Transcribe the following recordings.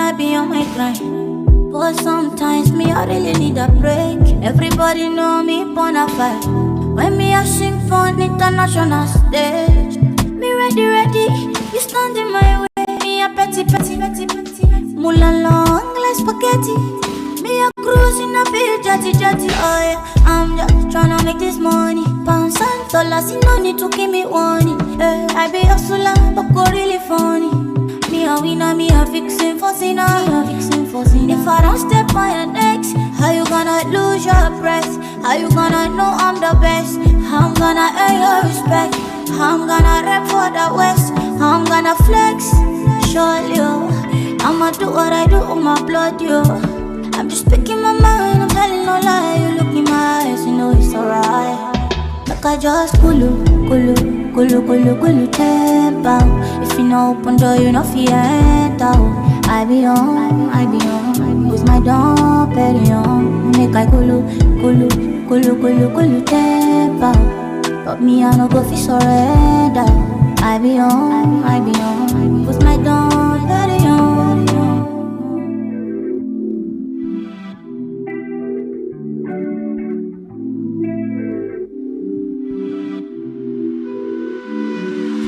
I be on my grind. But sometimes me, I really need a break. Everybody know me bonafide. When me I sing for an international stage, me ready, you stand in my way. Me a petty, mula long like spaghetti. Me a cruise in a big jetty, oh yeah. I'm just tryna make this money. Pounds and dollars, you no need to give me warning. I be hustler, but go really funny. Me a winner, me a fixin' for sinner. If I don't step on your necks, how you gonna lose your breath? How you gonna know I'm the best? How I'm gonna earn your respect? How I'm gonna rap for the West? How I'm gonna flex? Surely, yo, I'ma do what I do with my blood, yo. I'm just speaking my mind, I'm telling no lie. You look in my eyes, you know it's alright. Like I just kulu temper. If you know open door, you know fi enter. I be on with my Dom Perignon. Make I kulu temper. But me I no go fi surrender. I be on with my Dom Perignon.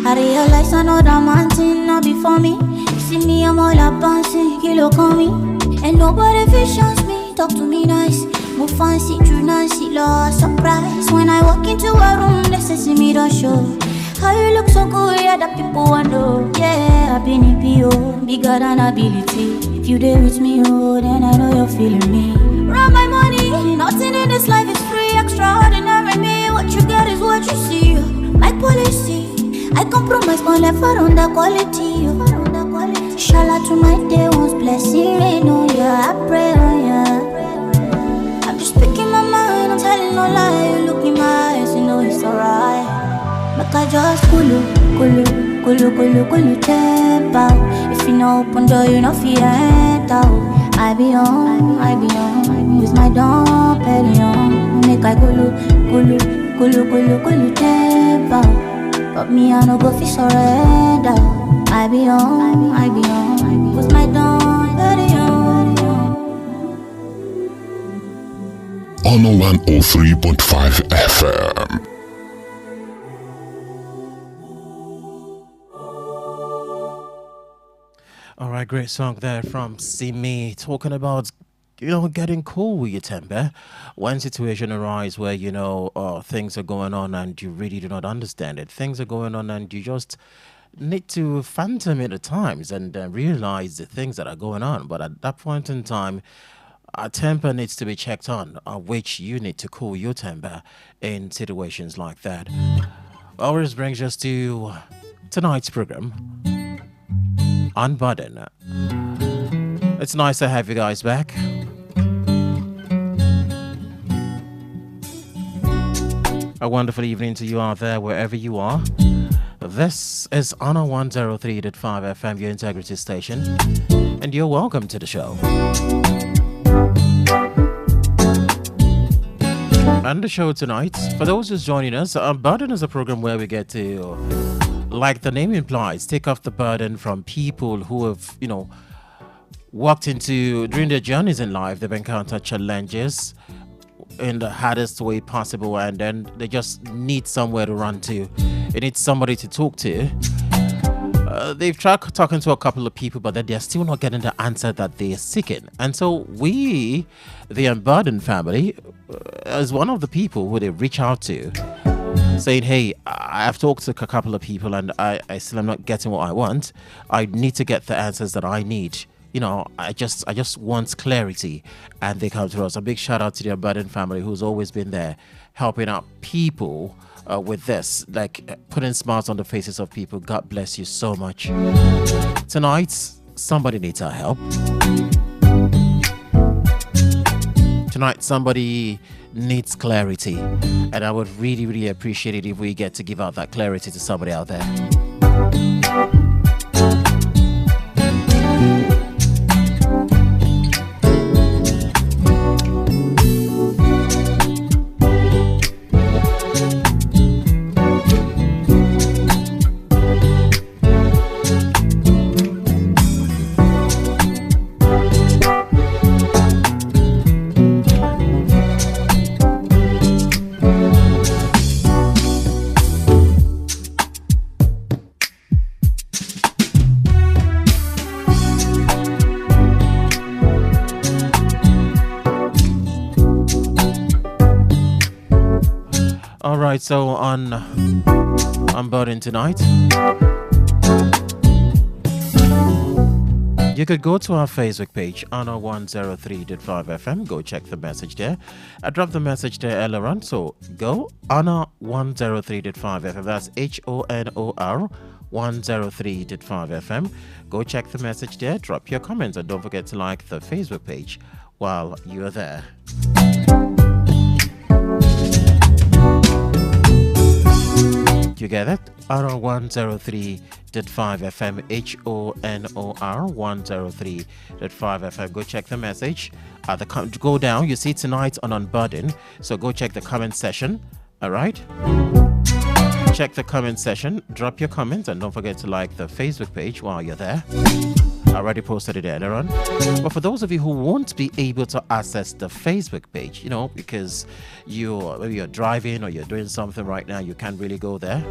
I realize another man thing not before me. See me, I'm all up bouncing, kilo call me. And nobody visions me, talk to me nice. Move fancy, true Nancy, lost surprise. When I walk into a room, they say see me don't show. How you look so good, yeah, that people wonder. Yeah, I've been in P.O., bigger than ability. If you there with me, oh, then I know you're feeling me. Run my money, nothing in this life is free. Extraordinary me, what you get is what you see. My policy, I compromise my life around the quality. Shout out to my day one's blessing rain on ya. I pray on ya. I'm just speaking my mind, I'm telling no lie. You look in my eyes, you know it's alright. Make I just kulu temper. If you know open door, you know fi enter. I be on with my Dom Perignon. Make I kulu temper. But me I no go fi surrender. I be on with my Dom Perignon. On 103.5 FM. All right, great song there from Simi, talking about, getting cool with your temper. When situation arises where, things are going on and you really do not understand it. Things are going on and you just need to phantom it at times and realize the things that are going on. But at that point in time, our temper needs to be checked on, which you need to cool your temper in situations like that. Always brings us to tonight's program, Unburden. It's nice to have you guys back. A wonderful evening to you out there, wherever you are. This is Honor 103.5 FM, your integrity station, and you're welcome to the show. And the show tonight, for those who's joining us, Unburden is a program where we get to, like the name implies, take off the burden from people who have, walked into, during their journeys in life, they've encountered challenges in the hardest way possible, and then they just need somewhere to run to. They need somebody to talk to. They've tried talking to a couple of people, but they're still not getting the answer that they're seeking. And so we, the Unburden family, as one of the people who they reach out to, saying, hey, I've talked to a couple of people and I still am not getting what I want. I need to get the answers that I need. I just want clarity, and they come to us. A big shout out to the Unburden family, who's always been there helping out people with this, like putting smiles on the faces of people. God bless you so much. Tonight, somebody needs our help. Tonight, somebody needs clarity, and I would really, really appreciate it if we get to give out that clarity to somebody out there. right, so on Unburden tonight, you could go to our Facebook page, Honor103.5 FM. Go check the message there. I dropped the message there earlier on, so go Honor103.5 FM. That's HONOR 103.5 FM. Go check the message there, drop your comments, and don't forget to like the Facebook page while you're there. You get it? Honor 103.5 FM, HONOR 103.5 FM. Go check the message. Go down. You see tonight on Unburden. So go check the comment section. All right? Check the comment section. Drop your comments. And don't forget to like the Facebook page while you're there. I already posted it earlier on. But for those of you who won't be able to access the Facebook page, you know, because maybe you're driving or you're doing something right now, you can't really go there.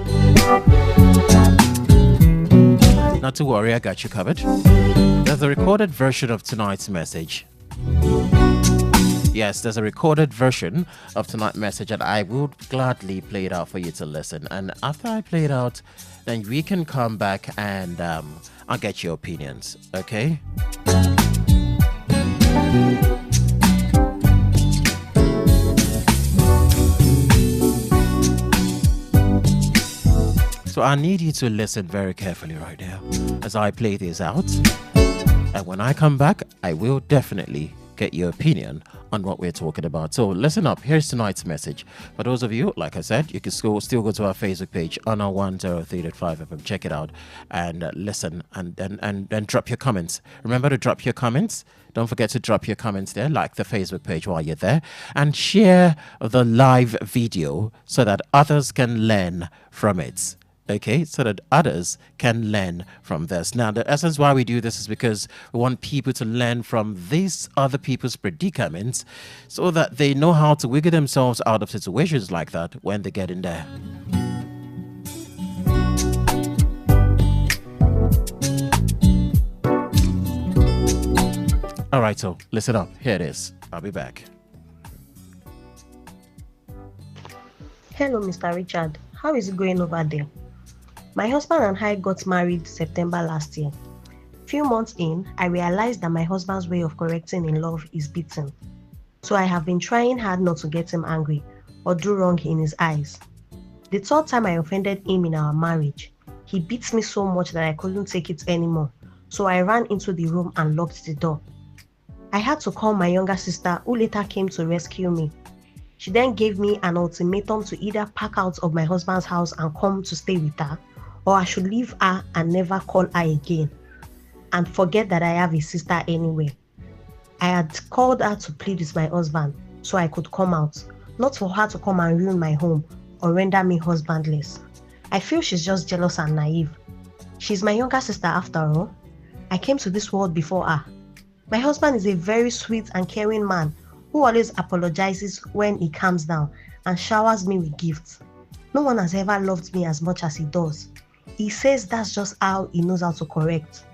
Not to worry, I got you covered. There's a recorded version of tonight's message. Yes, there's a recorded version of tonight's message, and I would gladly play it out for you to listen. And after I play it out, then we can come back and I'll get your opinions, okay? So I need you to listen very carefully right now as I play this out. And when I come back, I will definitely get your opinion on what we're talking about. So listen up. Here's tonight's message. For those of you, like I said, you can still go to our Facebook page, Honor 103.5 FM. Check it out and listen and then drop your comments. Remember to drop your comments. Don't forget to drop your comments there, like the Facebook page while you're there, and share the live video so that others can learn from it. Okay, so that others can learn from this. Now, the essence why we do this is because we want people to learn from these other people's predicaments so that they know how to wiggle themselves out of situations like that when they get in there. All right, so listen up. Here it is. I'll be back. Hello, Mr. Richard. How is it going over there? My husband and I got married September last year. Few months in, I realized that my husband's way of correcting in love is beating. So I have been trying hard not to get him angry or do wrong in his eyes. The third time I offended him in our marriage, he beats me so much that I couldn't take it anymore. So I ran into the room and locked the door. I had to call my younger sister, who later came to rescue me. She then gave me an ultimatum to either pack out of my husband's house and come to stay with her, or I should leave her and never call her again, and forget that I have a sister anyway. I had called her to plead with my husband so I could come out, not for her to come and ruin my home or render me husbandless. I feel she's just jealous and naive. She's my younger sister after all. I came to this world before her. My husband is a very sweet and caring man who always apologizes when he calms down and showers me with gifts. No one has ever loved me as much as he does. He says that's just how he knows how to correct.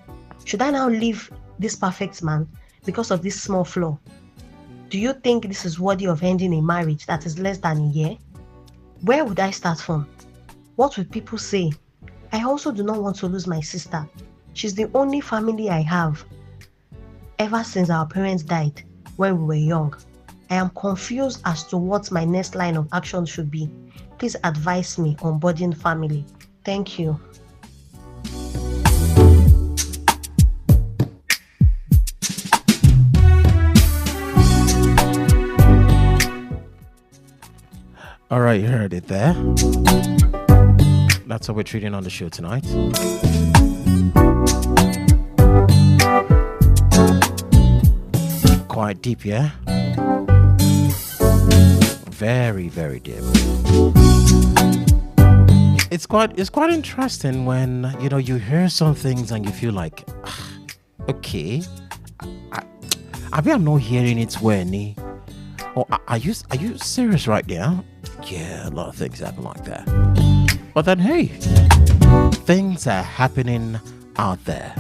Should I now leave this perfect man because of this small flaw? Do you think this is worthy of ending a marriage that is less than a year? Where would I start from? What would people say? I also do not want to lose my sister. She's the only family I have ever since our parents died when we were young. I am confused as to what my next line of action should be. Please advise me on budding family. Thank you. All right, you heard it there. That's what we're treating on the show tonight. Quite deep, yeah? Very, very deep. It's quite interesting when, you know, you hear some things and you feel like, okay, I'm not hearing it when, or are you serious right now? Yeah, a lot of things happen like that. But then, hey, things are happening out there.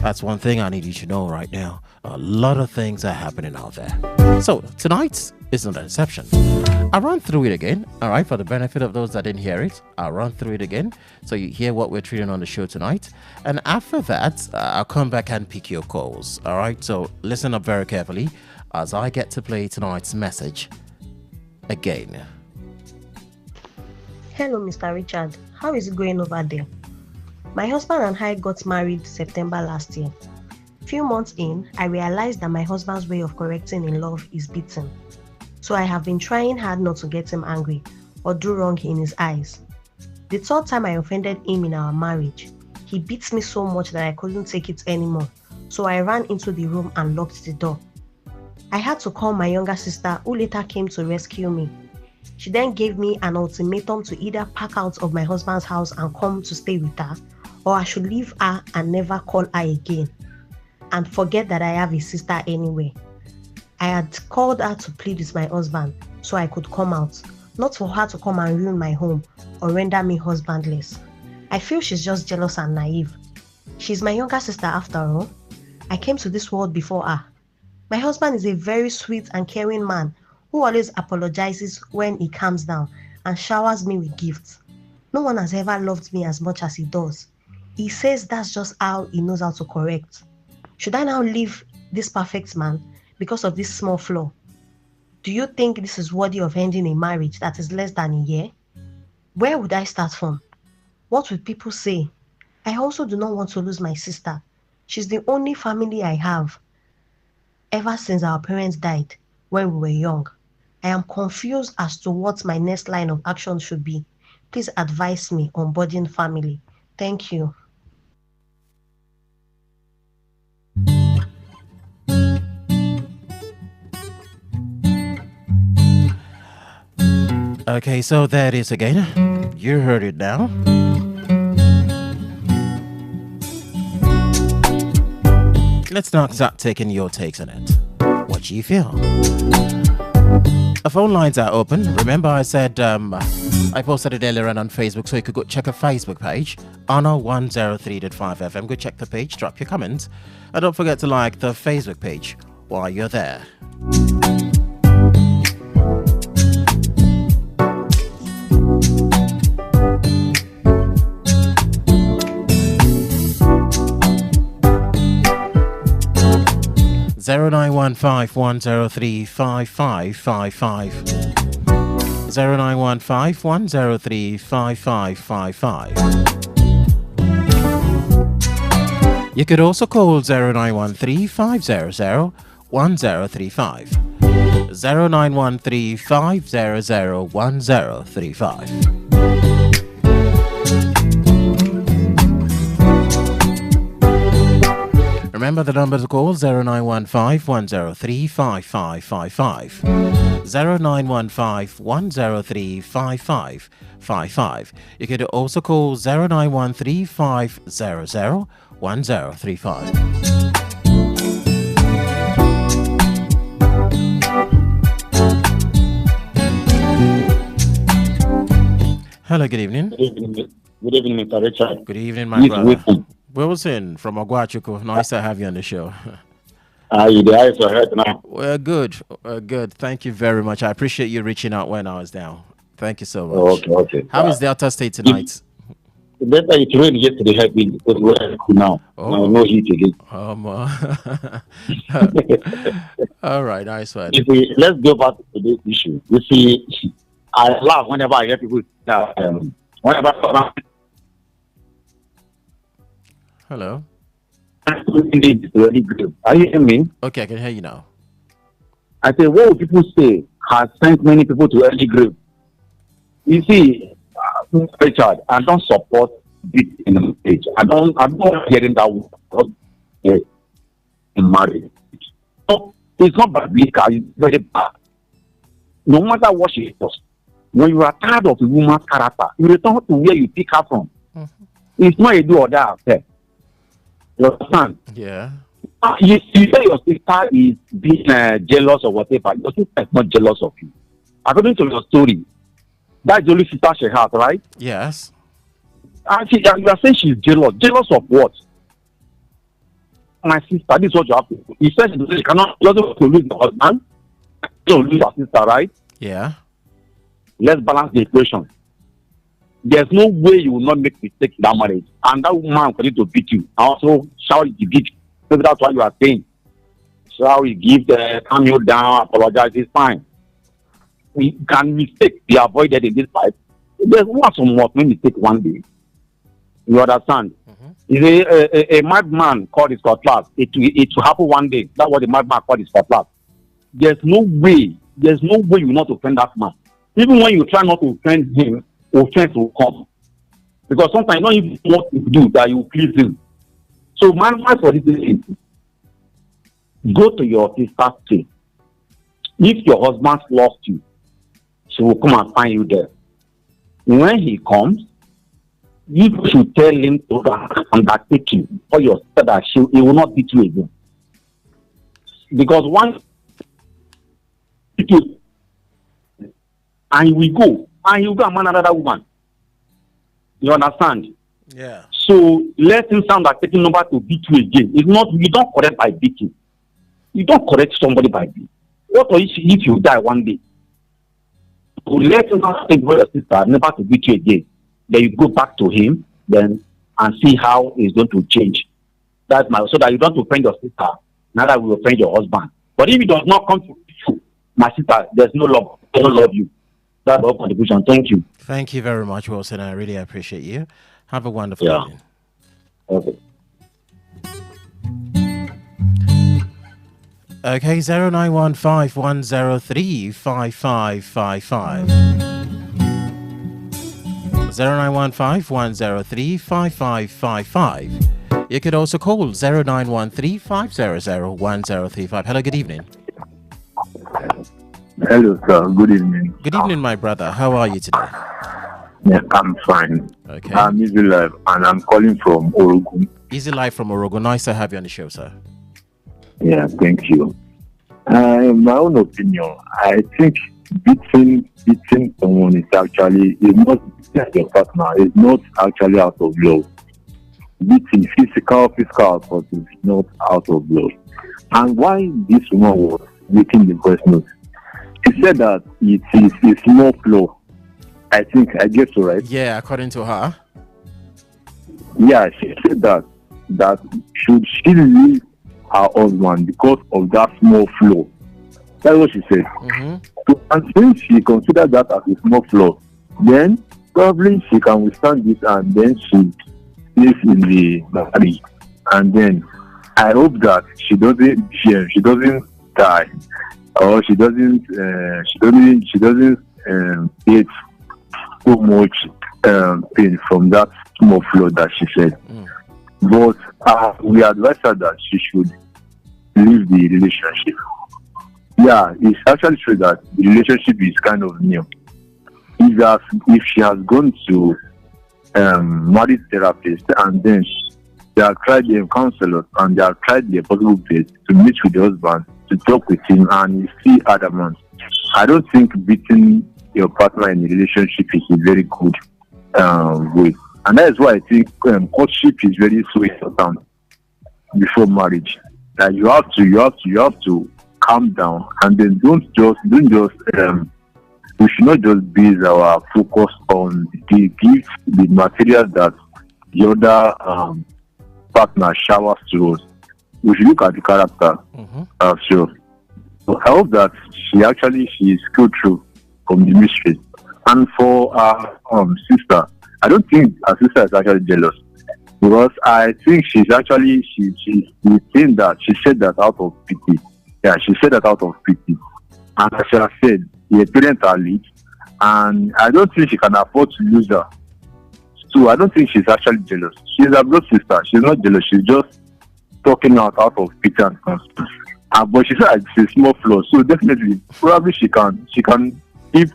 That's one thing I need you to know right now. A lot of things are happening out there. So tonight, is not an exception. I'll run through it again, all right, for the benefit of those that didn't hear it. I'll run through it again so you hear what we're treating on the show tonight. And after that, I'll come back and pick your calls, all right? So listen up very carefully as I get to play tonight's message again. Hello, Mr. Richard. How is it going over there? My husband and I got married September last year. Few months in, I realized that my husband's way of correcting in love is beating. So I have been trying hard not to get him angry or do wrong in his eyes. The third time I offended him in our marriage, he beats me so much that I couldn't take it anymore. So I ran into the room and locked the door. I had to call my younger sister, who later came to rescue me. She then gave me an ultimatum to either pack out of my husband's house and come to stay with her, or I should leave her and never call her again, and forget that I have a sister anyway. I had called her to plead with my husband so I could come out, not for her to come and ruin my home or render me husbandless. I feel she's just jealous and naive. She's my younger sister after all. I came to this world before her. My husband is a very sweet and caring man who always apologizes when he calms down and showers me with gifts. No one has ever loved me as much as he does. He says that's just how he knows how to correct. Should I now leave this perfect man because of this small flaw? Do you think this is worthy of ending a marriage that is less than a year? Where would I start from? What would people say? I also do not want to lose my sister. She's the only family I have ever since our parents died when we were young. I am confused as to what my next line of action should be. Please advise me on budding family. Thank you. Okay, so there it is again. You heard it now. Let's now start taking your takes on it. What do you feel? The phone lines are open. Remember I said I posted it earlier on Facebook, so you could go check our Facebook page, RHYNO007 FM. Go check the page, drop your comments, and don't forget to like the Facebook page while you're there. Zero 0915-103-5555. 0915-103-5555. You could also call 0913-500-1035. 0913-500-1035. Remember the number to call 0915-103-5555. 0915-103-5555. You could also call 0913-500-1035. Hello, good evening. Good evening, Mr. Richard. Good evening, my brother. Wilson from Ogwachuku. Nice to have you on the show. You the eyes are right now. We're good. Good. Thank you very much. I appreciate you reaching out when I was down. Thank you so much. Okay. How is Delta State tonight? Better it rained yesterday, heavy, because we're cool now. Oh. No heat again. All right, nice one. You see, let's go back to this issue. You see, I laugh whenever I hear people whenever Hello. Are you hearing me? Okay, I can hear you now. I say, what would people say has sent many people to early grave? You see, Richard, I don't support it in the marriage. I don't hearing that word in marriage. So it's not biblical, it's very bad. No matter what she does, when you are tired of a woman's character, you return to where you pick her from. Mm-hmm. It's not a do or die affair. You understand? Yeah. You say your sister is being jealous or whatever. Your sister is not jealous of you. According to your story, that's the only sister she has, right? Yes. And you are saying she's jealous. Jealous of what? My sister, this is what you have to do. He said she cannot, doesn't want to lose the husband. So lose your sister, right? Yeah. Let's balance the equation. There's no way you will not make mistakes in that marriage. And that woman will continue to beat you. And also, shower you beat. Maybe that's what you are saying. Shower you give, calm you down, apologize, it's fine. We can mistake be avoided in this life. There's one some more mistake one day. You understand? If a madman called his cutlass, it will happen one day. That's what the madman called his cutlass. There's no way you will not offend that man. Even when you try not to offend him, offense will come. Because sometimes you don't even know what to do that you please him. So my advice for this is go to your sister's place. If your husband lost you, she will come and find you there. When he comes, you should tell him to undertake you for your sister that he will not beat you again. Because once you and he will go and marry another woman. You understand? Yeah. So let him sound like taking number to beat you again. It's not, you don't correct by beating. You don't correct somebody by beating. What if you die one day? So let him not take your sister never to beat you again. Then you go back to him then and see how he's going to change. That's so that you don't offend your sister, neither will offend your husband. But if he does not come to you, my sister, there's no love. I don't love you. That's our contribution. Thank you. Thank you very much, Wilson. I really appreciate you. Have a wonderful evening. Okay. Okay, 0915-103-5555. 0915-103-5555. You could also call 0913-500-1035. Hello, good evening. Hello, sir. Good evening. Good evening, my brother. How are you today? Yeah, I'm fine. Okay. I'm Easy Life, and I'm calling from Oregon. Easy Life from Orogo. Nice to have you on the show, sir. Yeah, thank you. In my own opinion, I think beating someone is not your partner. It's not actually out of love. Beating physical assault is not out of love. And why this woman was making the voice note? She said that it is a small flaw. I think I guess so, right? Yeah, according to her. Yeah, she said that should she leave her husband because of that small flaw? That's what she said. So, and since she considered that as a small flaw, then probably she can withstand this, and then she stays in the marriage. And then I hope that she doesn't die, or she doesn't get so much pain from that small flaw that she said. But we advise her that she should leave the relationship. Yeah, it's actually true that the relationship is kind of new. If she has gone to marriage therapist, and then they have tried the counselors, and they have tried the possible ways to meet with the husband, to talk with him, and he's still adamant, I don't think beating your partner in a relationship is a very good way. And that is why I think courtship is very so important before marriage. That you have to calm down, and then don't just we should not just base our focus on the gifts, the material that the other partner showers to us. We should look at the character. So I hope that she is go through from the mystery. And for our sister, I don't think her sister is actually jealous, because I think she's saying that she said that out of pity. Yeah, she said that out of pity. And as I said, the parents are late, and I don't think she can afford to lose her. So I don't think she's actually jealous. She's a blood sister. She's not jealous. She's just talking out of pity and concern. But she said it's a small flaw. So definitely, probably she can keep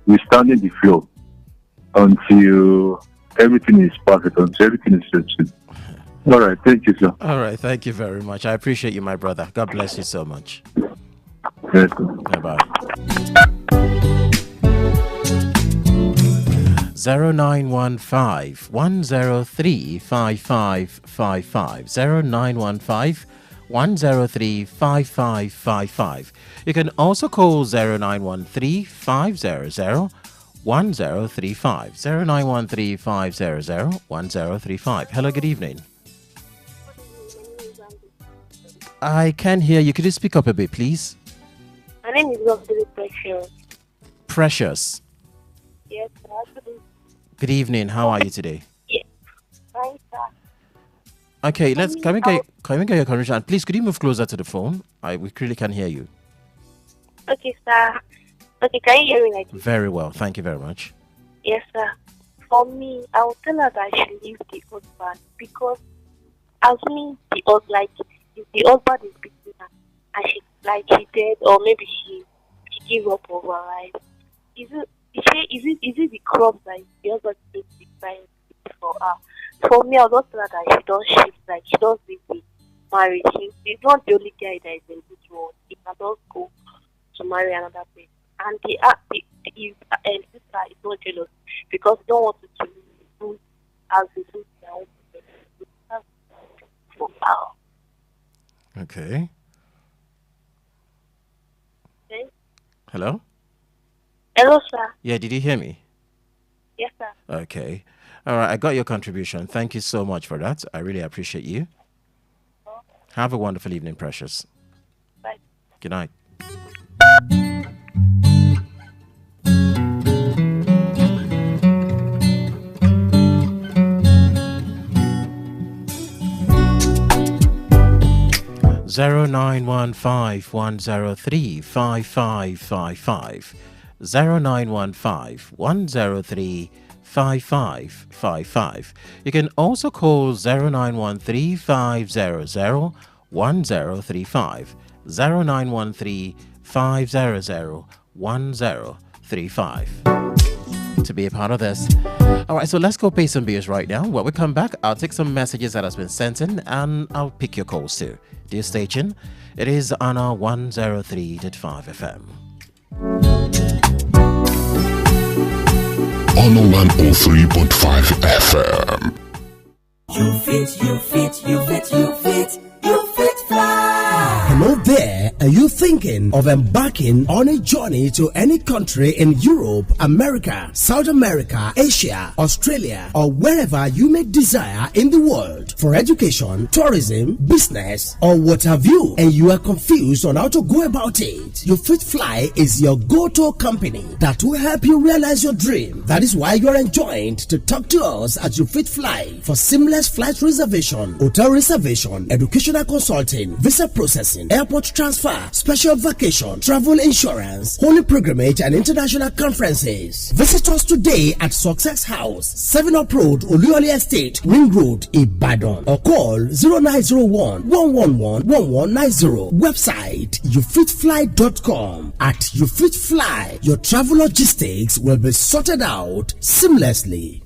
withstanding the flow until everything is perfect, until everything is settled. All right, thank you, sir. All right, thank you very much. I appreciate you, my brother. God bless you so much. Yes, Bye-bye. 0915-103-5555. 103-5555. You can also call 0913-500-1035. 0913-500-1035. Hello, good evening. I can hear you. Could you speak up a bit, please? My name is Lovely Precious. Precious. Yes, sir. Good evening. How are you today? Yes. Fine, sir. Okay, can we get your conversation? And please, could you move closer to the phone? We really can hear you. Okay, sir. Okay, can you hear me like this? Very well. Thank you very much. Yes, sir. For me, I will tell her that she leave the husband because assuming the husband, if the husband is beating her and she dead or maybe she gave up on her life, is it the crops that the husband is buying for her? For me, I will not tell her that she don't shift, she don't leave the marriage. He's not the only guy that is in this world. He can just go to marry another person. And the sister is not jealous because they don't want to lose as they lose their own person. For her. Okay. Okay. Hello? Hello, sir. Yeah, did you hear me? Yes, sir. Okay. All right, I got your contribution. Thank you so much for that. I really appreciate you. Have a wonderful evening, Precious. Bye. Good night. Zero 0915-103-5555. 0915-103-5555. You can also call 0913-500-1035. 0913-500-1035 to be a part of this. All right, so let's go pay some bills right now. When we come back, I'll take some messages that has been sent in and I'll pick your calls too. Dear station, it is on our 103.5 FM. On 103.5 FM. You fit fly. Hello there. Are you thinking of embarking on a journey to any country in Europe, America, South America, Asia, Australia, or wherever you may desire in the world for education, tourism, business, or what have you, and you are confused on how to go about it? You Fit Fly is your go-to company that will help you realize your dream. That is why you are enjoined to talk to us at You Fit Fly for seamless flight reservation, hotel reservation, educational consulting, visa processing, airport transfer, special vacation, travel insurance, holy pilgrimage, and international conferences. Visit us today at Success House, 7 Up Road, Oluyole Estate, Ring Road, Ibadan, or call 0901-111-1190. Website youfitfly.com. At You Fit Fly, your travel logistics will be sorted out seamlessly.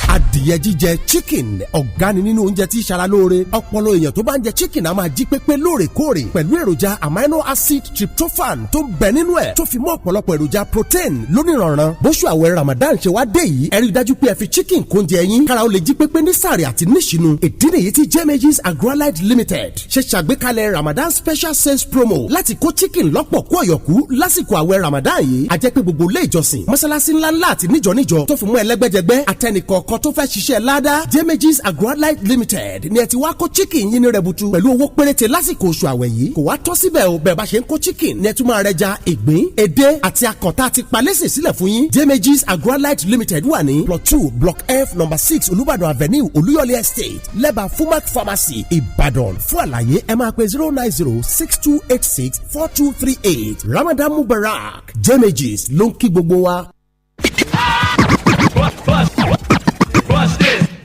Adìyẹ jíjẹ chicken ọ̀gá ni nínú oúnjẹ tí ṣara lóore. Ọpọlọ èèyàn tó bá ń jẹ chicken á máa jí pépé lóòrèkóòrè pẹ̀lú èròjà amino acid tryptophan tó ń bẹ nínú ẹ̀ tó fi mọ́ ọ̀pọ̀lọpọ̀ èròjà protein lóníranran. Bóṣù àwẹ̀ Ramadan ṣe wá dé yìí ẹ rí i dájú pé ẹ fi chicken kóúnjẹ yín kára ó lè jí pépé ní sààrì àti níṣìnú. Ìdí nìyí tí Jemages Agrolite Limited ṣe ṣàgbékalẹ̀ Ramadan special sales promo láti kó chicken lọ́pọ̀ kó ọ̀yọ̀kú lásìkò àwẹ̀ Ramadan yìí. A jẹ́ pé gbogbo ilé ìjọsìn mọ́sálásí ńláńlá àti níjọ tó fi mú ẹlẹ́gbẹ́jẹgbẹ́ àtẹnìkọ̀ọ̀kan tó fẹ́ ṣiṣẹ́ ládàá. Jemages Agrolite Limited ni ẹ ti wá kó chicken yín ní rẹ̀butu pẹ̀lú owó péréte lásìkò oṣù àwẹ̀ yìí. Kò wá tọ́ síbẹ̀ o, bẹ́ẹ̀ bá ṣe ń kó chicken ni ẹ tún máa rẹja, ìgbín, edé àti akọ̀tà àti palẹ́sì sílẹ̀ fún yín. Jemages Agrolite Limited wà ní plot 2 block F number 6 Olúbàdàn Avenue Olúyọ̀lé Estate lẹ́bàá Fumac Pharmacy Ìbàdàn. Fún àlàyé ẹ máa pe 09062864238. Ramadan Mubarak. Jemages ló ń kí gbogbo wa.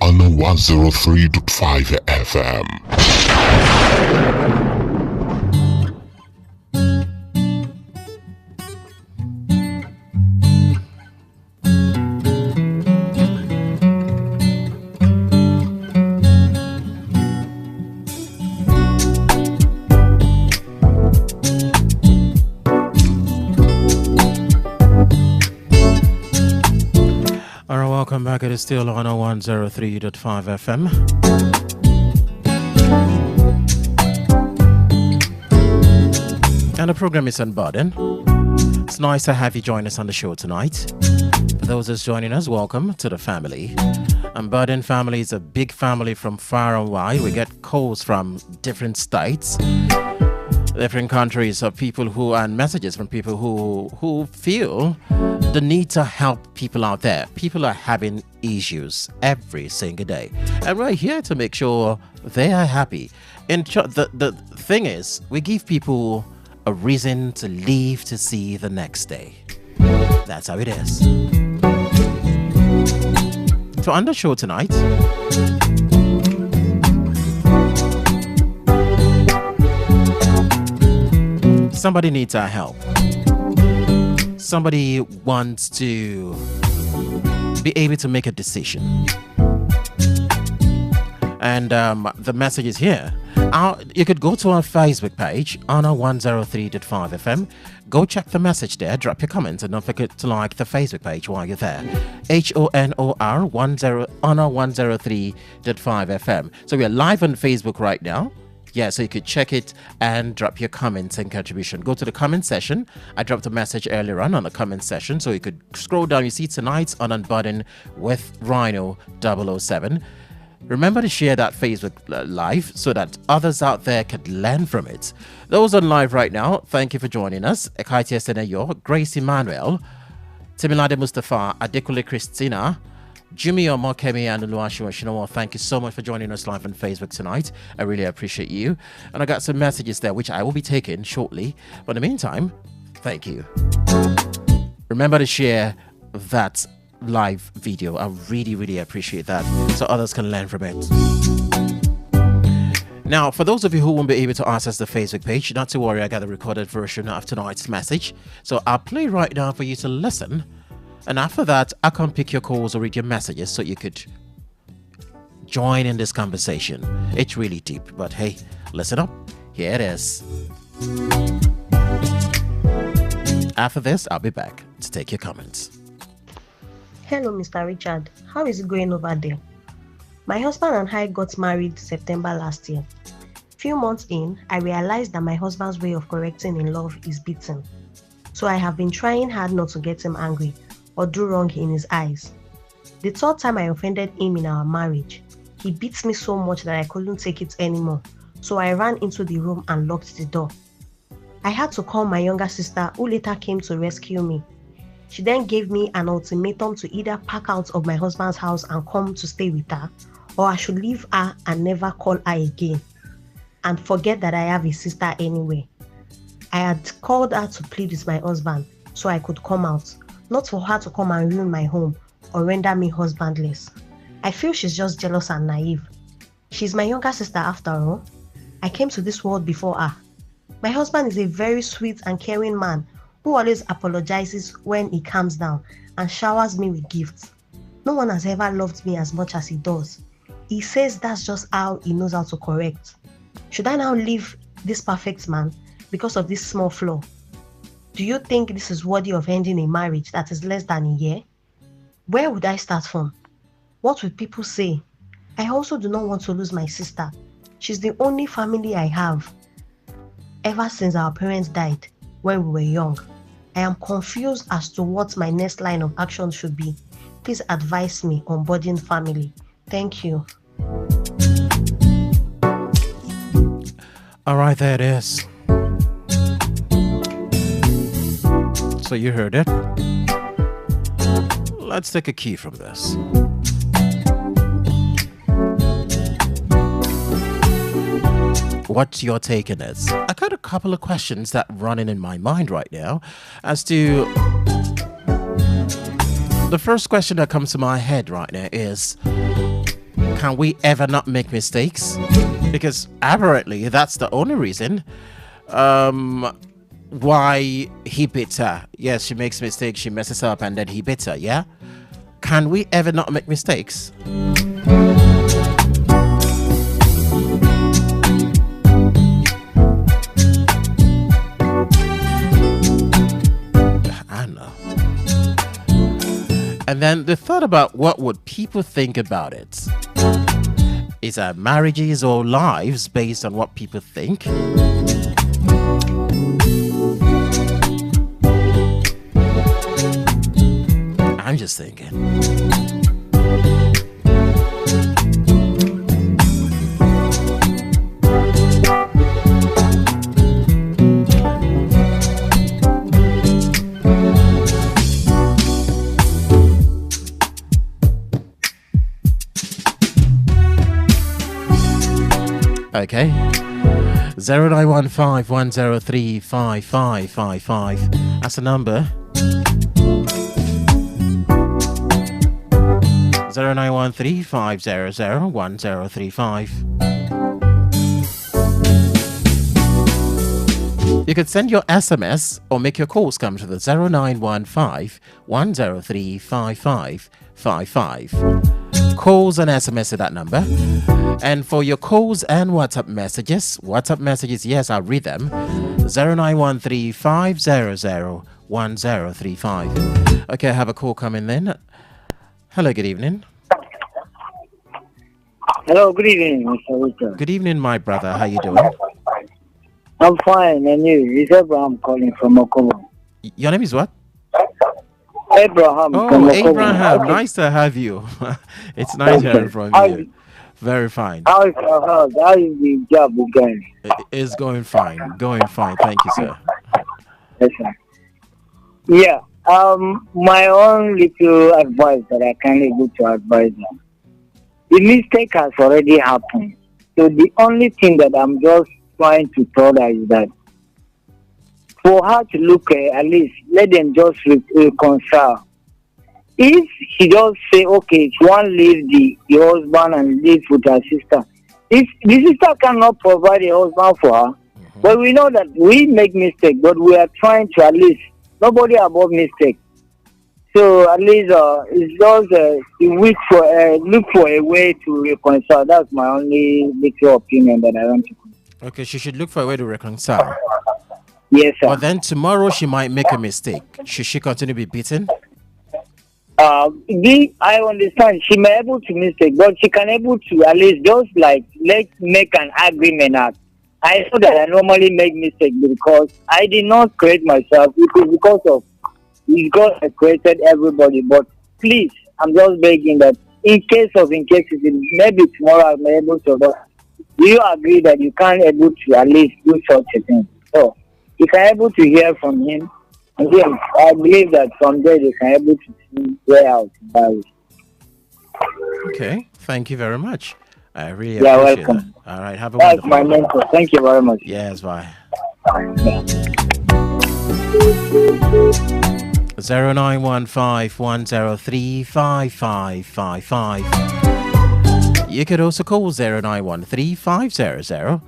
On 103.5 FM. Welcome back. It is still on 103.5 FM. And the program is Unburden. It's nice to have you join us on the show tonight. For those that's joining us, welcome to the family. Unburden family is a big family from far and wide. We get calls from different states, different countries of people who, and messages from people who feel the need to help people out there. People are having issues every single day, and we're here to make sure they are happy. The thing is, we give people a reason to live to see the next day. That's how it is. So on the show tonight, somebody needs our help. Somebody wants to be able to make a decision. And the message is here. You could go to our Facebook page, RHYNO007 FM. Go check the message there, drop your comments, and don't forget to like the Facebook page while you're there. RHYNO007 FM. So we are live on Facebook right now. Yeah, so you could check it and drop your comments and contribution. Go to the comment section. I dropped a message earlier on the comment section, so you could scroll down. You see tonight's on Unburden with RHYNO007. Remember to share that Facebook live so that others out there could learn from it. Those on live right now, thank you for joining us. Ekaiti Eseneyo, Grace Emmanuel, Timilade Mustafa, Adekule Christina, Jimmy Omokemi, and Oluwaseun Shinowo, thank you so much for joining us live on Facebook tonight. I really appreciate you. And I got some messages there, which I will be taking shortly. But in the meantime, thank you. Remember to share that live video. I really appreciate that, so others can learn from it. Now, for those of you who won't be able to access the Facebook page, not to worry, I got a recorded version of tonight's message, so I'll play right now for you to listen, and after that I can pick your calls or read your messages so you could join in this conversation. It's really deep, but hey, listen up. Here it is. After this, I'll be back to take your comments. Hello, Mr. Richard. How is it going over there? My husband and I got married September last year. Few months in, I realized that my husband's way of correcting in love is beating. So I have been trying hard not to get him angry or do wrong in his eyes. The third time I offended him in our marriage, he beats me so much that I couldn't take it anymore. So I ran into the room and locked the door. I had to call my younger sister, who later came to rescue me. She then gave me an ultimatum to either pack out of my husband's house and come to stay with her, or I should leave her and never call her again, and forget that I have a sister anyway. I had called her to plead with my husband so I could come out, not for her to come and ruin my home or render me husbandless. I feel she's just jealous and naive. She's my younger sister after all. I came to this world before her. My husband is a very sweet and caring man who always apologizes when he calms down and showers me with gifts. No one has ever loved me as much as he does. He says that's just how he knows how to correct. Should I now leave this perfect man because of this small flaw? Do you think this is worthy of ending a marriage that is less than a year? Where would I start from? What would people say? I also do not want to lose my sister. She's the only family I have ever since our parents died when we were young. I am confused as to what my next line of action should be. Please advise me on budding family. Thank you. All right, there it is. So you heard it. Let's take a key from this. What's your take on this? I got a couple of questions that running in my mind right now as to the first question that comes to my head right now is, can we ever not make mistakes? Because apparently that's the only reason why he beat her. Yes, she makes mistakes, she messes up, and then he beats her, yeah? Can we ever not make mistakes? And then the thought about what would people think about it. Is our marriages or lives based on what people think? I'm just thinking. Okay. 0915-103-5555. That's the number. 0913-500-1035. You could send your SMS or make your calls come to the 0915-103-5555. Calls and SMS to that number. And for your calls and WhatsApp messages, yes, I'll read them. 0913-500-1035. Okay, I have a call coming then. Hello, good evening. Hello, good evening, Mr. Richard. Good evening, my brother. How you doing? I'm fine, and you? It's Abraham calling from Okobo. Your name is what? Abraham. Oh, Abraham. Nice to have you. It's nice hearing from you. Very fine. How is your house? How is the job going? It's going fine. Going fine. Thank you, sir. Yes, sir. Yeah. My own little advice that I can able to advise them. The mistake has already happened. So the only thing that I'm just trying to tell her is that for her to look at least let them just reconcile. If she just say, okay, she want to leave the husband and live with her sister. If the sister cannot provide a husband for her, but we know that we make mistakes, but we are trying to at least, nobody above mistake. So at least it's just look for a way to reconcile. That's my only little opinion that I want to put. Okay, she should look for a way to reconcile. Yes, sir. But then tomorrow she might make a mistake. Should she continue to be beaten? I understand she may able to mistake, but she can able to at least just like let's make an agreement out. I know that I normally make mistakes because I did not create myself. It is because of God has created everybody. But please, I'm just begging that in case maybe tomorrow I may able to. Do you agree that you can't able to at least do such a thing? So if I'm able to hear from him, again, I believe that from there they can able to see way out. Okay, thank you very much. I really appreciate welcome. That. All right, have a That's wonderful my mentor. Thank you very much. Yes, bye. Yeah. 0915-103-5555. You could also call 0913-500-1035.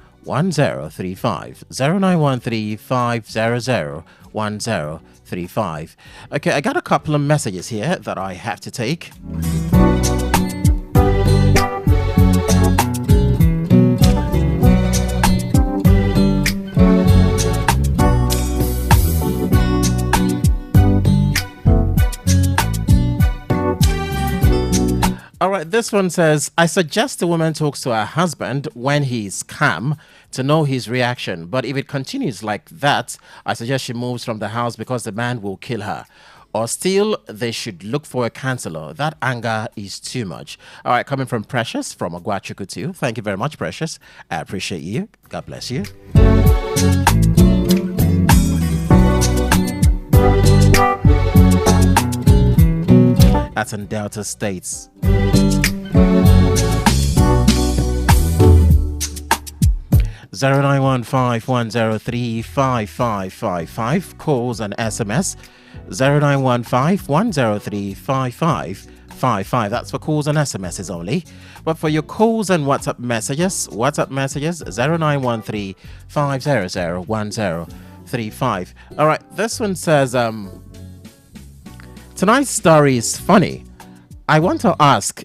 0913-500-1035. Okay, I got a couple of messages here that I have to take. All right, this one says, I suggest the woman talks to her husband when he's calm to know his reaction. But if it continues like that, I suggest she moves from the house because the man will kill her. Or still, they should look for a counselor. That anger is too much. All right, coming from Precious from Ogwachukutu. Thank you very much, Precious. I appreciate you. God bless you. That's in Delta States. 0915-103-5555. Calls and SMS. 0915-103-5555. That's for calls and SMSs only. But for your calls and WhatsApp messages, 0913-500-1035. All right, this one says, tonight's story is funny. I want to ask,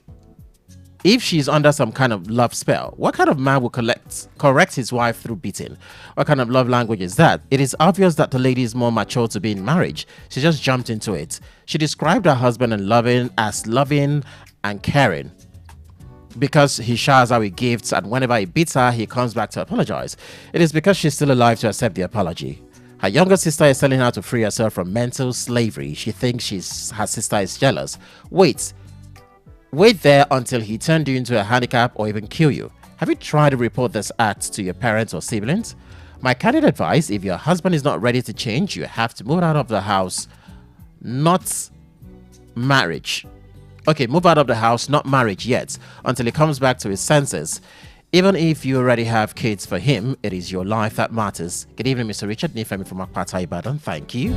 if she's under some kind of love spell, what kind of man will correct his wife through beating? What kind of love language is that? It is obvious that the lady is more mature to be in marriage. She just jumped into it. She described her husband as loving and caring because he showers her with gifts, and whenever he beats her, he comes back to apologize. It is because she's still alive to accept the apology. Her younger sister is telling her to free herself from mental slavery. She thinks her sister is jealous. Wait there until he turned you into a handicap or even kill you. Have you tried to report this act to your parents or siblings? My candid advice, if your husband is not ready to change, you have to move out of the house, not marriage. Okay, move out of the house, not marriage yet, until he comes back to his senses. Even if you already have kids for him, it is your life that matters. Good evening, Mr. Richard Nifemi from Akpata Ibadan. Thank you.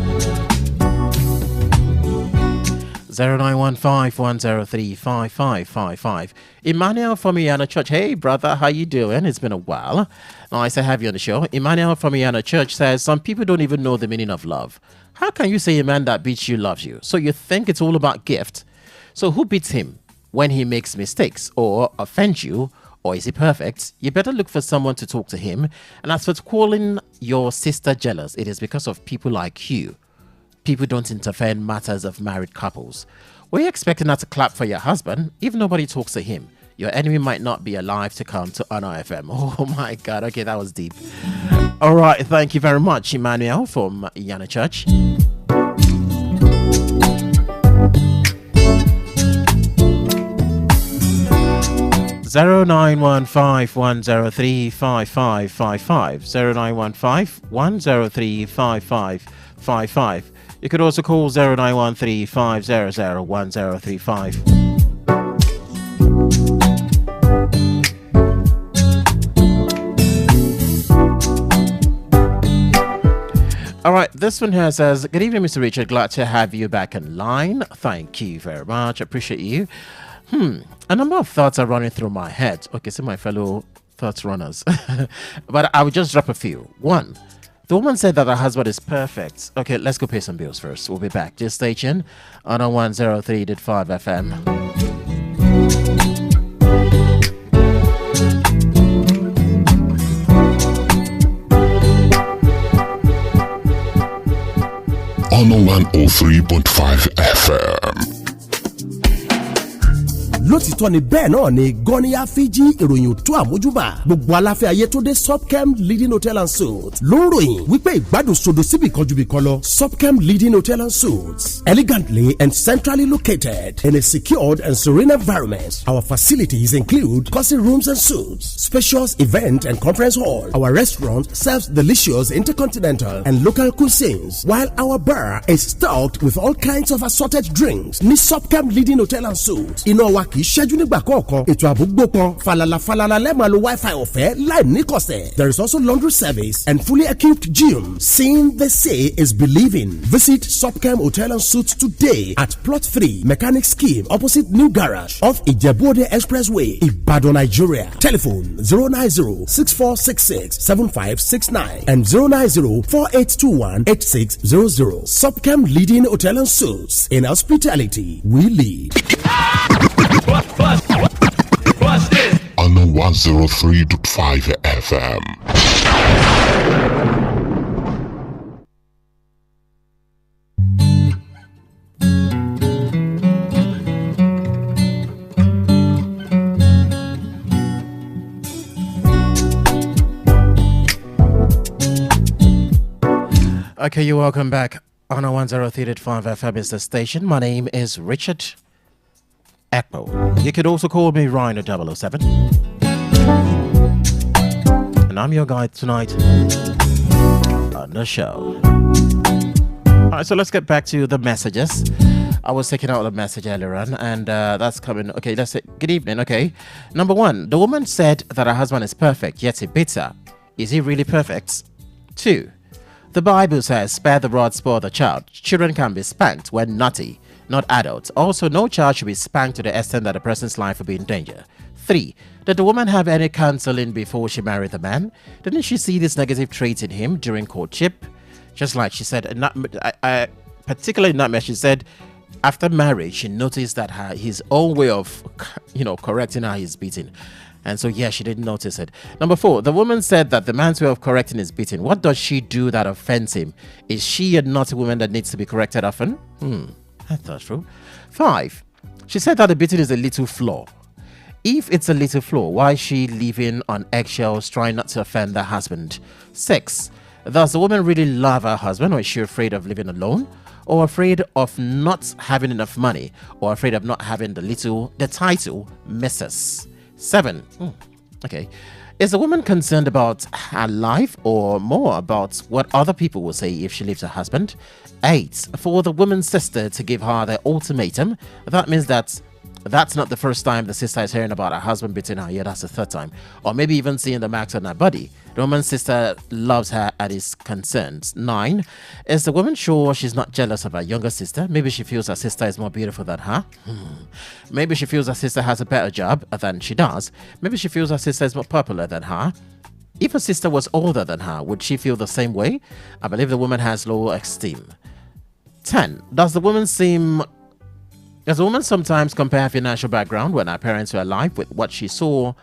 0915-103-5555. Emmanuel from Iana Church. Hey, brother, how you doing? It's been a while. Nice to have you on the show. Emmanuel from Iana Church says, some people don't even know the meaning of love. How can you say a man that beats you loves you? So you think it's all about gift? So who beats him when he makes mistakes or offends you? Or is he perfect? You better look for someone to talk to him. And as for calling your sister jealous, it is because of people like you. People don't interfere in matters of married couples. Were you expecting her to clap for your husband? If nobody talks to him, your enemy might not be alive to come to Honor FM. Oh my God. Okay, that was deep. All right. Thank you very much, Emmanuel from Yana Church. 0915-103-5555. 0915-103-5555. You could also call 0913-500-1035. All right, this one here says, good evening, Mr. Richard. Glad to have you back in line. Thank you very much. Appreciate you. A number of thoughts are running through my head. Okay, so my fellow thoughts runners. But I will just drop a few. One, the woman said that her husband is perfect. Okay, let's go pay some bills first. We'll be back. Just stay tuned on 103.5 FM. On 103.5 FM. lótìtọ́ ni bẹ́ẹ̀ náà ni gọ́níyà fíjì ìròyìn tó àmójúbà gbogbo aláfẹ́ ayé tó dé Subchem Leading Hotel and Suites ló ń ròyìn wípé ìgbádùn sódò síbì kan ju bì kan lọ. Subchem Leading Hotel and Suites, elegantly and centrally located in a secured and serene environment. Our facilities include cozy rooms and suites, spacious event and conference hall. Our restaurant serves delicious intercontinental and local cuisines, while our bar is stocked with all kinds of assorted drinks. Ní Subchem Leading Hotel and Suites, iná wa kì í ṣẹ́jú nígbà kọ̀ọ̀kan. Ètò ààbò gbópọn falala lẹ́ẹ̀ma lo Wi-Fi ọ̀fẹ́ láì níkọ̀sẹ̀. There is also laundry service and fully equipped gym. Seeing the say is believing. Visit Subchem Hotel and Suites today at Plot 3, Mechanic Scheme, opposite New Garage, off Ijebu-Ode Expressway, Ibadan, Nigeria. Telephone 090-6466-7569 and 090-4821-8600. Subchem Leading Hotel and Suites. In hospitality, we lead. On 103.5 FM. Okay, you're welcome back on 103.5 FM is the station. My name is Richard Ekpo. You could also call me RHYNO007. And I'm your guide tonight on the show. Alright, so let's get back to the messages. I was taking out the message earlier on, and that's coming. Okay, that's it. Good evening. Okay. Number one, the woman said that her husband is perfect, yet he beats her. Is he really perfect? 2, the Bible says, spare the rod, spoil the child. Children can be spanked when naughty, not adults. Also, no child should be spanked to the extent that a person's life will be in danger. 3, did the woman have any counseling before she married the man? Didn't she see these negative traits in him during courtship? Just like she said, particularly in that message, she said, after marriage, she noticed that his own way of, correcting her is beating. And so, yeah, she didn't notice it. Number 4, the woman said that the man's way of correcting is beating. What does she do that offends him? Is she a naughty woman that needs to be corrected often? I thought true. 5, she said that the beating is a little flaw. If it's a little flaw, why is she living on eggshells trying not to offend the husband? 6, Does the woman really love her husband, or is she afraid of living alone, or afraid of not having enough money, or afraid of not having the title Mrs. 7. Okay. Is the woman concerned about her life or more about what other people will say if she leaves her husband? 8. For the woman's sister to give her the ultimatum, that means that that's not the first time the sister is hearing about her husband beating her. Yeah, that's the third time. Or maybe even seeing the marks on her body. The woman's sister loves her and is concerned. 9. Is the woman sure she's not jealous of her younger sister? Maybe she feels her sister is more beautiful than her. Maybe she feels her sister has a better job than she does. Maybe she feels her sister is more popular than her. If her sister was older than her, would she feel the same way? I believe the woman has low esteem. 10. Does the woman sometimes compare her financial background when her parents were alive with what she saw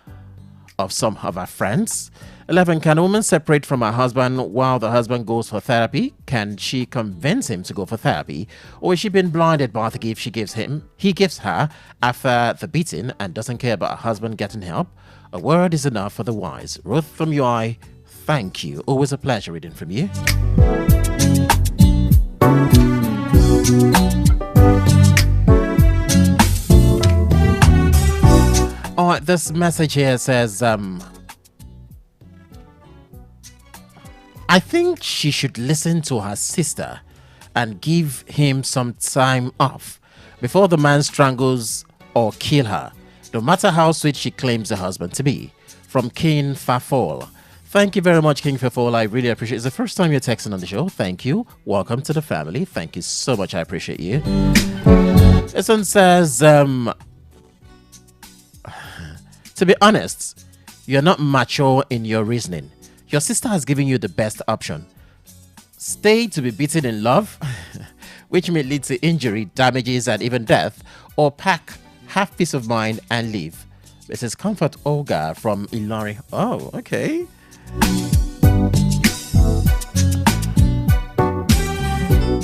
of some of her friends? 11. Can a woman separate from her husband while the husband goes for therapy? Can she convince him to go for therapy? Or has she been blinded by the gift he gives her after the beating and doesn't care about her husband getting help? A word is enough for the wise. Ruth from UI, thank you. Always a pleasure reading from you. Oh, this message here says, I think she should listen to her sister and give him some time off before the man strangles or kill her, no matter how sweet she claims the husband to be. From King Fafol. Thank you very much, King Fafol. I really appreciate it. It's the first time you're texting on the show. Thank you. Welcome to the family. Thank you so much. I appreciate you. This one says, to be honest, you're not mature in your reasoning. Your sister has given you the best option. Stay to be beaten in love, which may lead to injury, damages, and even death, or pack, have peace of mind, and leave. Mrs. Comfort Olga from Ilari. Oh, okay.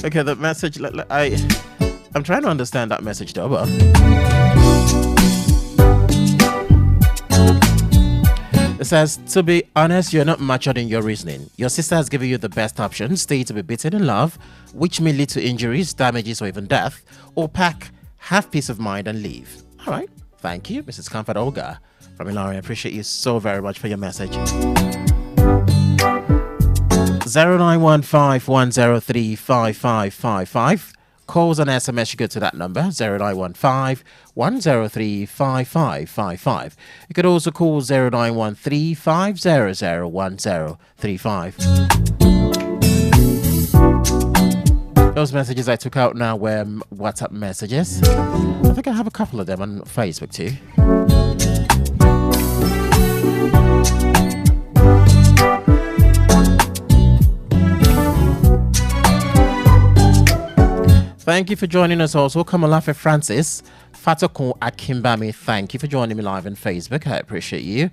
Okay, the message, I'm trying to understand that message though, but... It says, to be honest, you're not matured in your reasoning. Your sister has given you the best option. Stay to be beaten in love, which may lead to injuries, damages, or even death. Or pack, have peace of mind, and leave. All right. Thank you, Mrs. Comfort Olga from Ilari. I appreciate you so very much for your message. 0915-103-5555. Calls and SMS, you go to that number, 0915-103-5555. You could also call 0913-500-1035. Those messages I took out now were WhatsApp messages. I think I have a couple of them on Facebook too. Thank you for joining us also. Kamalafe Francis, Fatoko Akimbami, thank you for joining me live on Facebook. I appreciate you.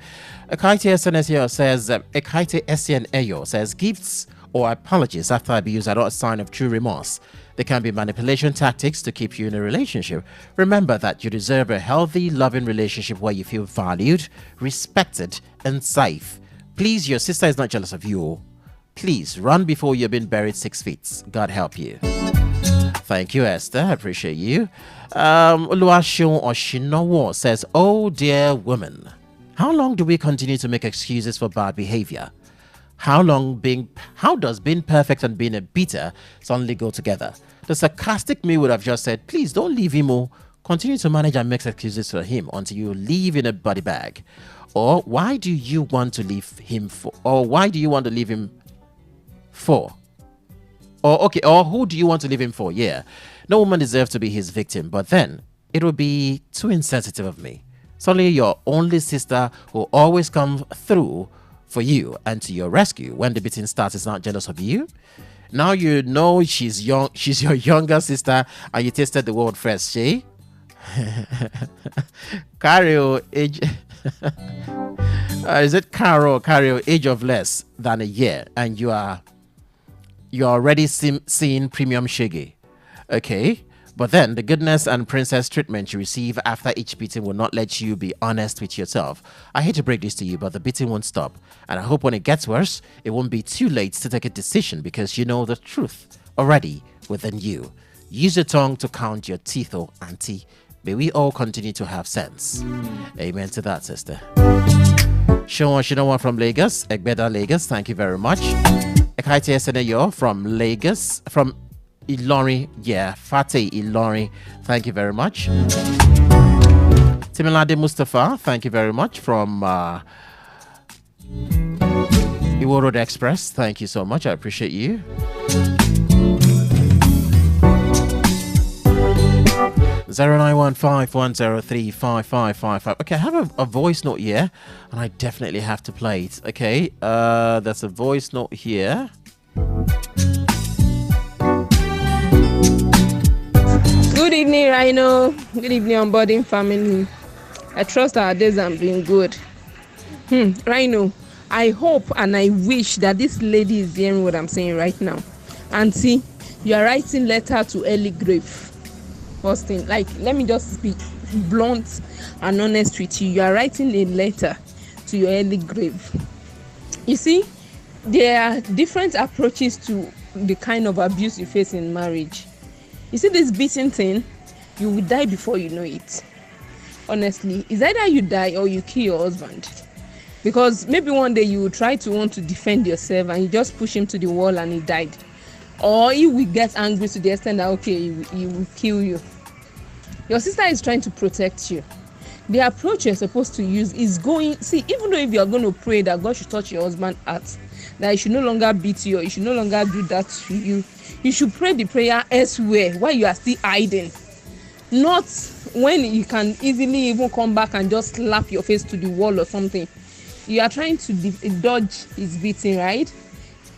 Ekaite SNSEO says, Ekaite SNAO says, gifts or apologies after abuse are not a sign of true remorse. They can be manipulation tactics to keep you in a relationship. Remember that you deserve a healthy, loving relationship where you feel valued, respected, and safe. Please, your sister is not jealous of you. Please, run before you've been buried 6 feet. God help you. Thank you, Esther. I appreciate you. Oluwaseun Oshinowo says, oh, dear woman, how long do we continue to make excuses for bad behavior? How does being perfect and being a beater suddenly go together? The sarcastic me would have just said, please don't leave him or continue to manage and make excuses for him until you leave in a body bag. Or why do you want to leave him for? Or why do you want to leave him for? Or who do you want to leave him for? Yeah. No woman deserves to be his victim, but then it would be too insensitive of me. Suddenly your only sister who always comes through for you and to your rescue when the beating starts is not jealous of you. Now you know she's your younger sister and you tasted the word first, she? Carol age is it Carol age of less than a year and you're already seeing premium shaggy. Okay, But then the goodness and princess treatment you receive after each beating will not let you be honest with yourself. I hate to break this to you, but the beating won't stop. And I hope when it gets worse, it won't be too late to take a decision because you know the truth already within you. Use your tongue to count your teeth, oh auntie. May we all continue to have sense. Amen to that, sister. Shinowa from Lagos, Egbeda, Lagos, thank you very much. Ekaite Eseneyo from Lagos, from Ilori, Fate Ilori, thank you very much. Timilade Mustafa, thank you very much, from Iwo Road Express, thank you so much, I appreciate you. 0915-103-5555. Okay, I have a voice note here, and I definitely have to play it. Okay, that's a voice note here. Good evening, Rhino. Good evening, Unburden family. I trust our days have been good. Rhino, I hope and I wish that this lady is hearing what I'm saying right now. Auntie, you are writing letter to early grave. First thing, like, let me just be blunt and honest with you. You are writing a letter to your early grave. You see, there are different approaches to the kind of abuse you face in marriage. You see, this beating thing, you will die before you know it. Honestly, it's either you die or you kill your husband. Because maybe one day you will try to want to defend yourself and you just push him to the wall and he died. Or he will get angry to the extent that, okay, he will kill you. Your sister is trying to protect you. The approach you're supposed to use is even though if you're going to pray that God should touch your husband's heart, that he should no longer beat you or he should no longer do that to you, you should pray the prayer elsewhere while you are still hiding. Not when you can easily even come back and just slap your face to the wall or something. You are trying to dodge his beating, right?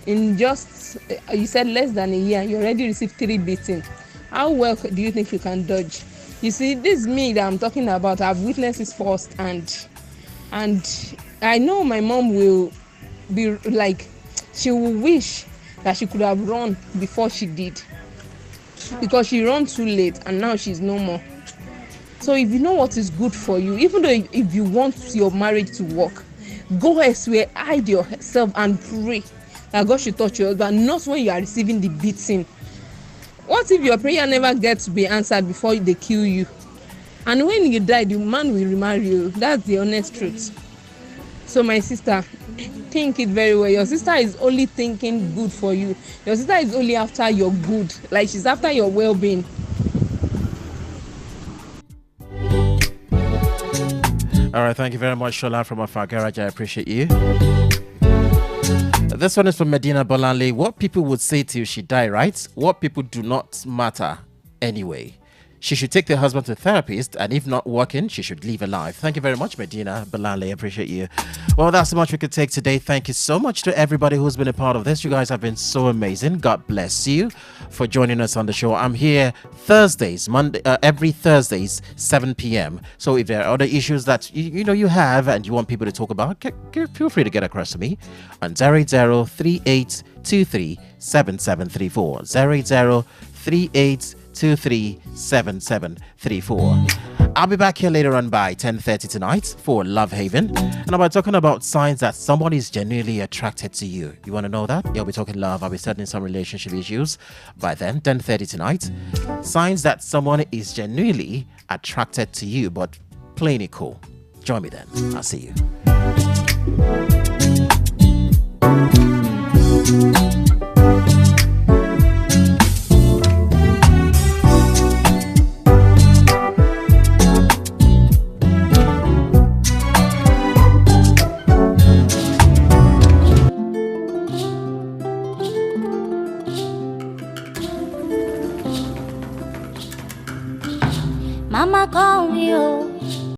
In just, you said less than a year, you already received 3 beatings. How well do you think you can dodge? You see, this me that I'm talking about, I've witnessed this first, and I know my mom will be like, she will wish that she could have run before she did, because she ran too late and now she's no more. So if you know what is good for you, even though if you want your marriage to work, go elsewhere, hide yourself and pray that God should touch your husband, not when you are receiving the beating. What if your prayer never gets to be answered before they kill you? And when you die, the man will remarry you. That's the honest truth. So my sister, think it very well. Your sister is only thinking good for you. Your sister is only after your good. Like, she's after your well-being. All right, thank you very much, Shola from Afar Garage. I appreciate you. This one is from Medina Bolanle. What people would say till she die, right? What people do not matter anyway. She should take the husband to a therapist, and if not working, she should leave alive. Thank you very much, Medina Bolanle. Appreciate you. Well, that's so much we could take today. Thank you so much to everybody who's been a part of this. You guys have been so amazing. God bless you for joining us on the show. I'm here Thursdays, every Thursdays, 7 p.m. So if there are other issues that you have and you want people to talk about, feel free to get across to me on 08038237734. 08038237734. I'll be back here later on by 10:30 tonight for Love Haven, and I'll be talking about signs that somebody is genuinely attracted to you. You want to know that? Yeah, I'll be talking love. I'll be studying some relationship issues by then. 10:30 tonight. Signs that someone is genuinely attracted to you, but plain it cool. Join me then. I'll see you. Mama call me, oh.